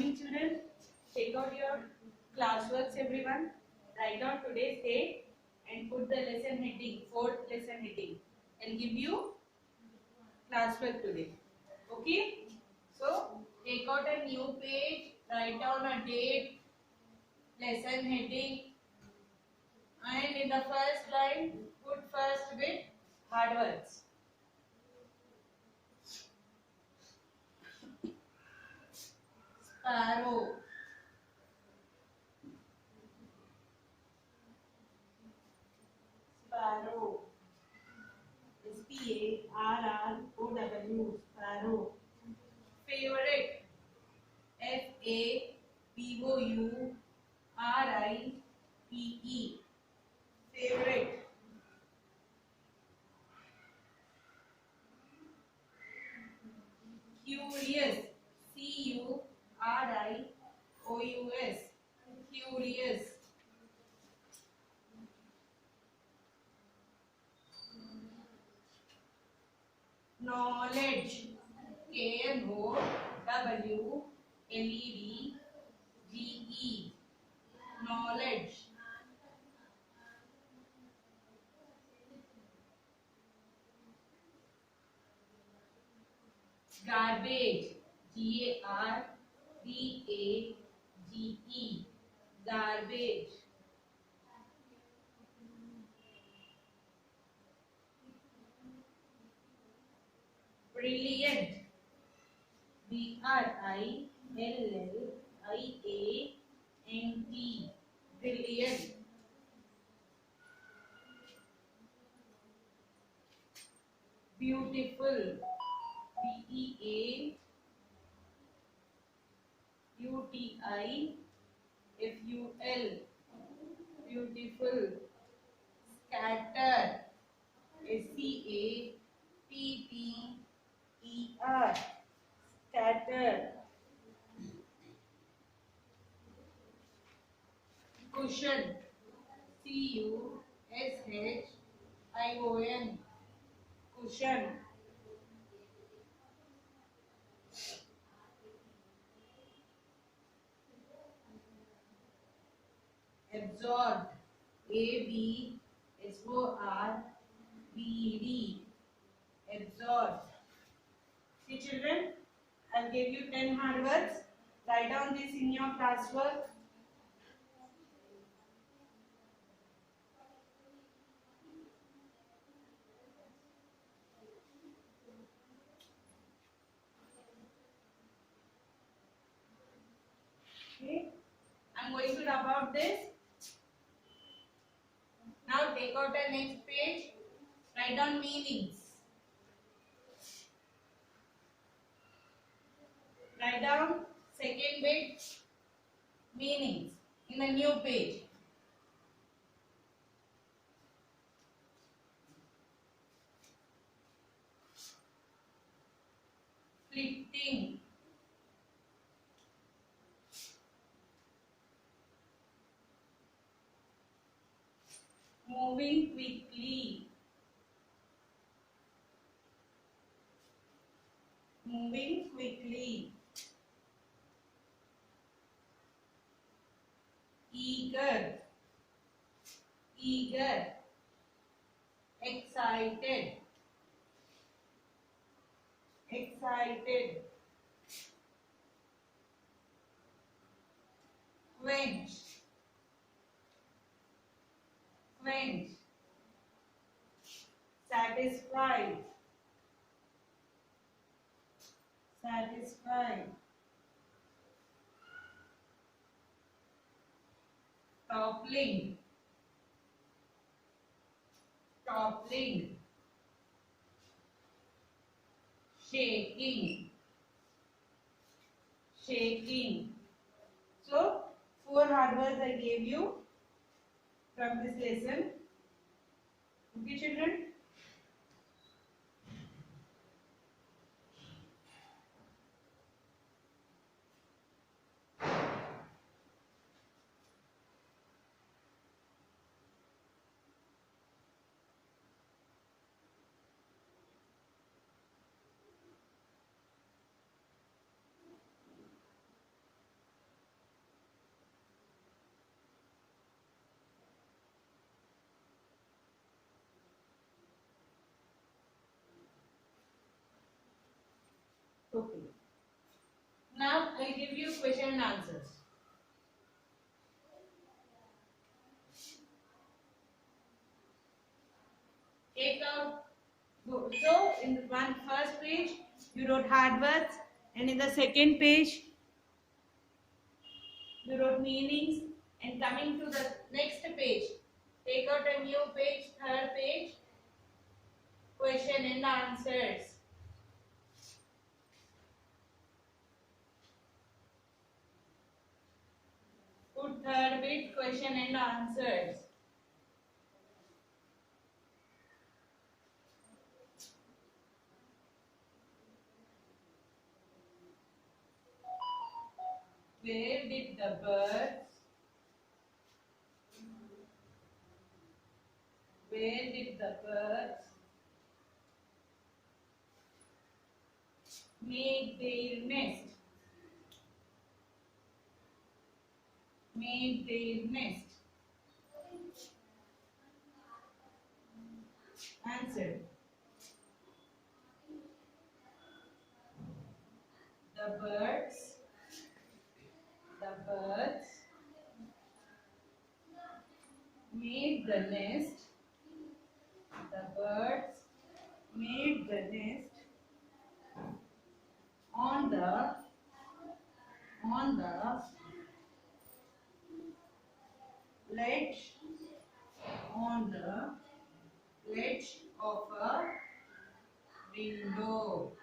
morning, children. Take out your classworks, everyone. Write down today's date and put the lesson heading, fourth lesson heading. I'll give you classwork today. Okay? So, take out a new page, write down a date, lesson heading, and in the first line, put first with hard words. Sparrow. Sparrow. Sparrow. Sparrow. Favorite. Favorite. Favorite. Curious. Curious. Curious. Knowledge. KNOWLEDGE. Knowledge. Garbage. GARBAGE. Garbage. Brilliant. BRILLIANT. Brilliant. Beautiful. BEAUTIFUL. Beautiful. Scatter. SCATTER. Scatter. Cushion. CUSHION. Cushion. Absorb. ABSORBD. Absorb. See, children, I'll give you 10 hard words. Write down this in your classwork. Okay, I'm going to rub out this. Now take out the next page. Write down meanings. Write down second bit meanings in a new page. Flitting. Moving quickly. Moving quickly. Eager. Excited. Quench. Satisfied. Toppling. Shaking. So, 4 hard words I gave you from this lesson. Okay, children? Okay. Now I give you question and answers. Take out. So in the first page you wrote hard words, and in the second page you wrote meanings. And coming to the next page, take out a new page, third page, question and answers. Put third bit, question and answers. Where did the birds? Where did the birds make their nest? Make their nest. Answer. The birds made the nest. The birds made the nest on the ledge of a window.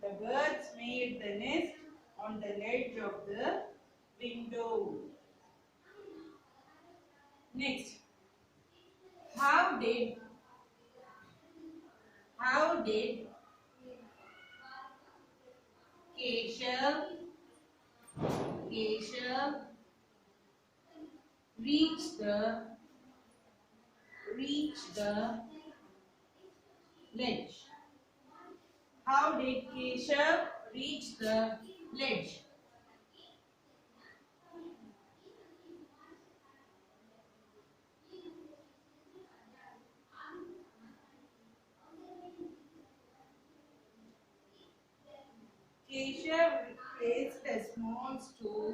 The birds made the nest on the ledge of the window. Next, how did Keshav reach the ledge? How did Keshav reach the ledge? Keshav placed a small stool.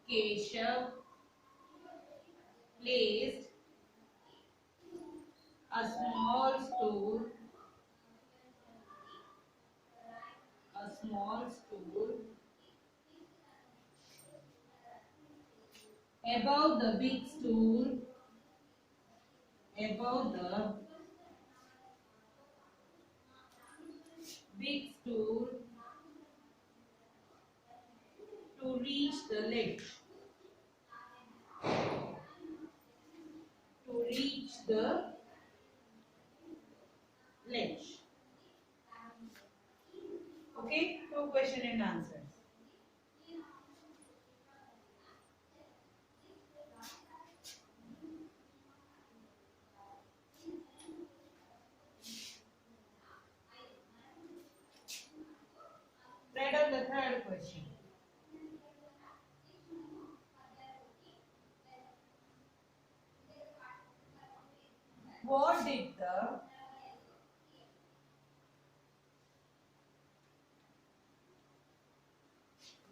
Keshav placed a small stool above the big stool, to reach the ledge. Okay, two question and answers. Write down the third question.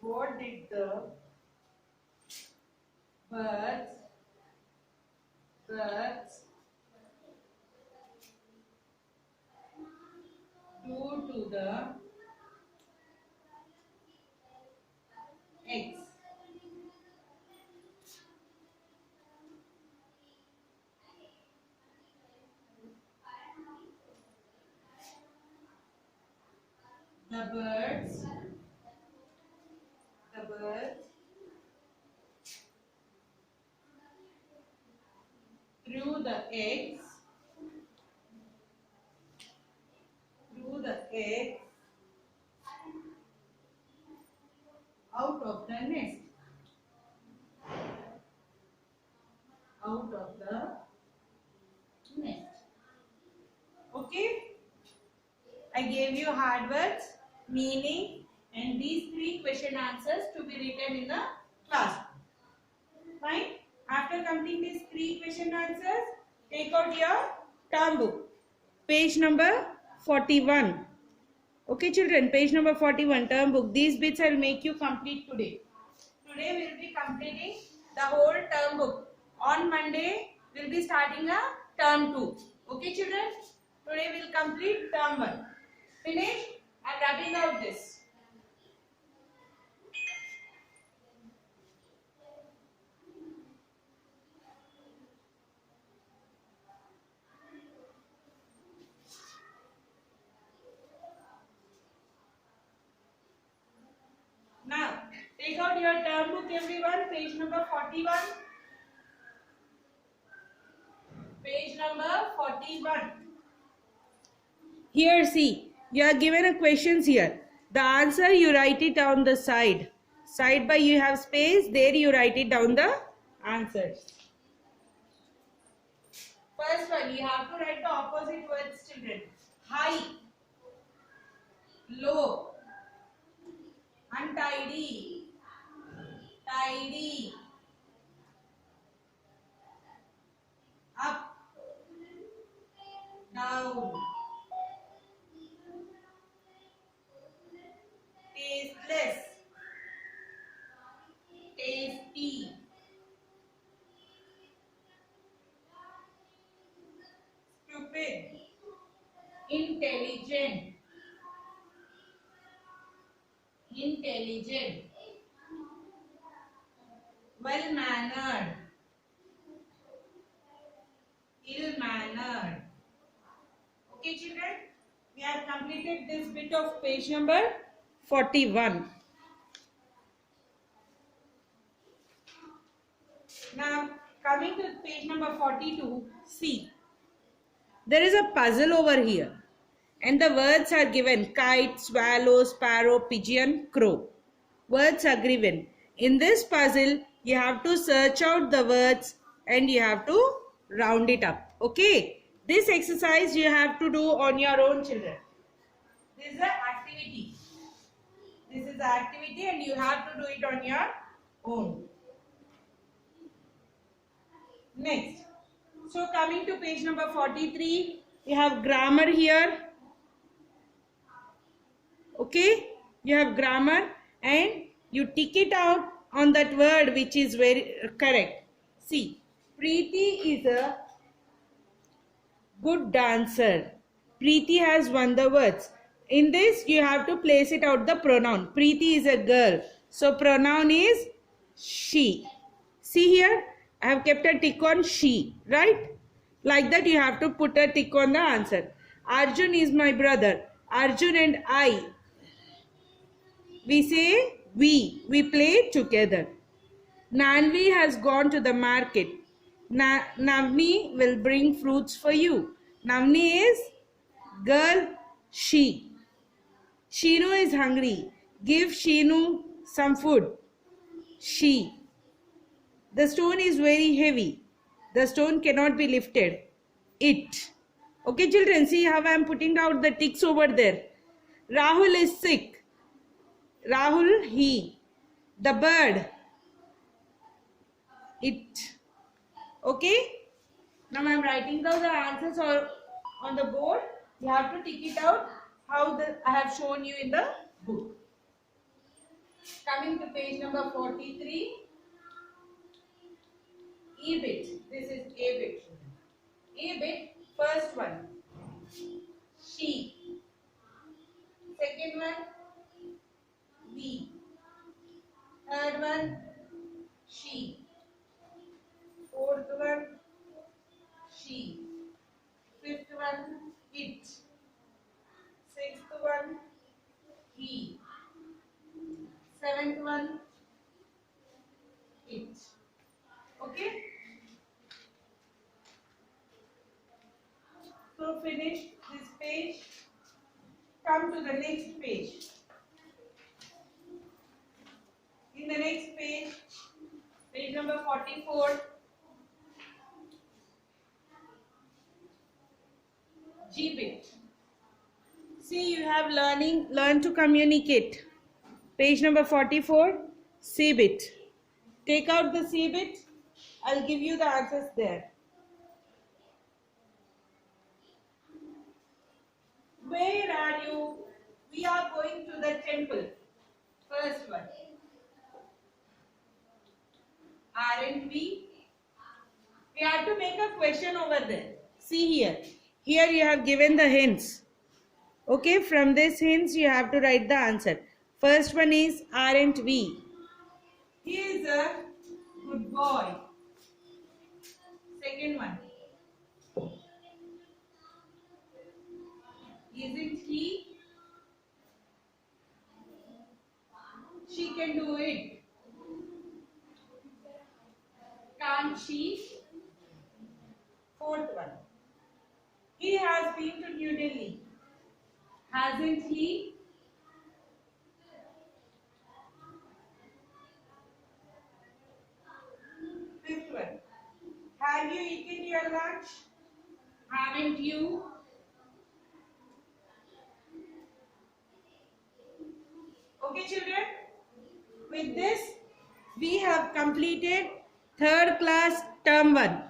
What did the birds do to the eggs? The birds threw the eggs out of the nest. Okay, I gave you hard words, meaning, and these three question answers to be written in the class. Fine. After completing these three question answers, take out your term book, page number 41. Okay children, page number 41, term book. These bits I'll make you complete today. Today we'll be completing the whole term book. On Monday we'll be starting a term 2. Okay children, today we'll complete term 1. Finish? I'm wrapping out this. Now, take out your term book everyone, page number 41. Page number 41. Here see, you are given a questions here. The answer you write it on the side. Side by you have space, there you write it down the answers. First one, you have to write the opposite words children. High, low, untidy, tidy, up, down, tasteless, tasty, stupid, intelligent, intelligent, well-mannered, ill-mannered. Okay children, we have completed this bit of page number 41. Now coming to page number 42, see. There is a puzzle over here and the words are given: kite, swallow, sparrow, pigeon, crow. Words are given. In this puzzle, you have to search out the words and you have to round it up. Okay. This exercise you have to do on your own children. This is an activity. This is the activity and you have to do it on your own. Next. So coming to page number 43, you have grammar here. Okay. You have grammar and you tick it out on that word which is very correct. See, Preeti is a good dancer. Preeti has won the words. In this you have to place it out the pronoun. Preeti is a girl. So pronoun is she. See here, I have kept a tick on she, right? Like that you have to put a tick on the answer. Arjun is my brother. Arjun and I. We say we play together. Nanvi has gone to the market. Navni will bring fruits for you. Navni is girl, she. Sheenu is hungry. Give Sheenu some food. She. The stone is very heavy. The stone cannot be lifted. It. Okay children, see how I am putting out the ticks over there. Rahul is sick. Rahul, he. The bird. It. Okay. Now I am writing down the answers on the board. You have to tick it out how I have shown you in the book. Coming to page number 43. E bit. This is A bit. A bit. First one. She. Second one. We. Third one. She. Fourth one. She. Fifth one. It. Sixth one. He. Seventh one. It. Okay. So finish this page. Come to the next page. In the next page, page number 44. G bit. See, you have learn to communicate. Page number 44, C bit. Take out the C bit. I'll give you the answers there. Where are you? We are going to the temple. First one. Aren't we? We have to make a question over there. See here. Here you have given the hints. Okay, from this hints you have to write the answer. First one is aren't we? He is a good boy. Second one. Isn't he? She can do it. Can't she? Fourth one. He has been to New Delhi. Hasn't he? Fifth one. Have you eaten your lunch? Haven't you? Okay, children. With this, we have completed third class term 1.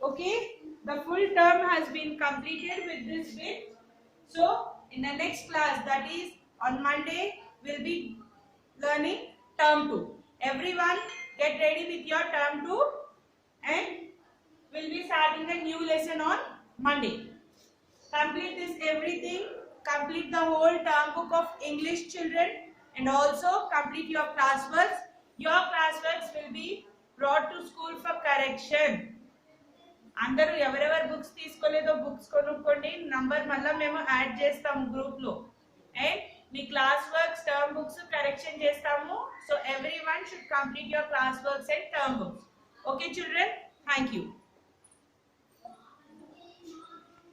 Okay, the full term has been completed with this bit. So, in the next class, that is on Monday, we'll be learning term 2. Everyone get ready with your term 2 and we'll be starting the new lesson on Monday. Complete this everything. Complete the whole term book of English, children, and also complete your classworks. Your classworks will be brought to school for correction. అందరూ ఎవరెవరు books తీసుకోలేదో books కొనుక్కోండి. Number మళ్ళీ మేము add చేస్తాము group లో. And మీ class works term books correction చేస్తాము. So everyone should complete your class works and term books. Okay children, thank you.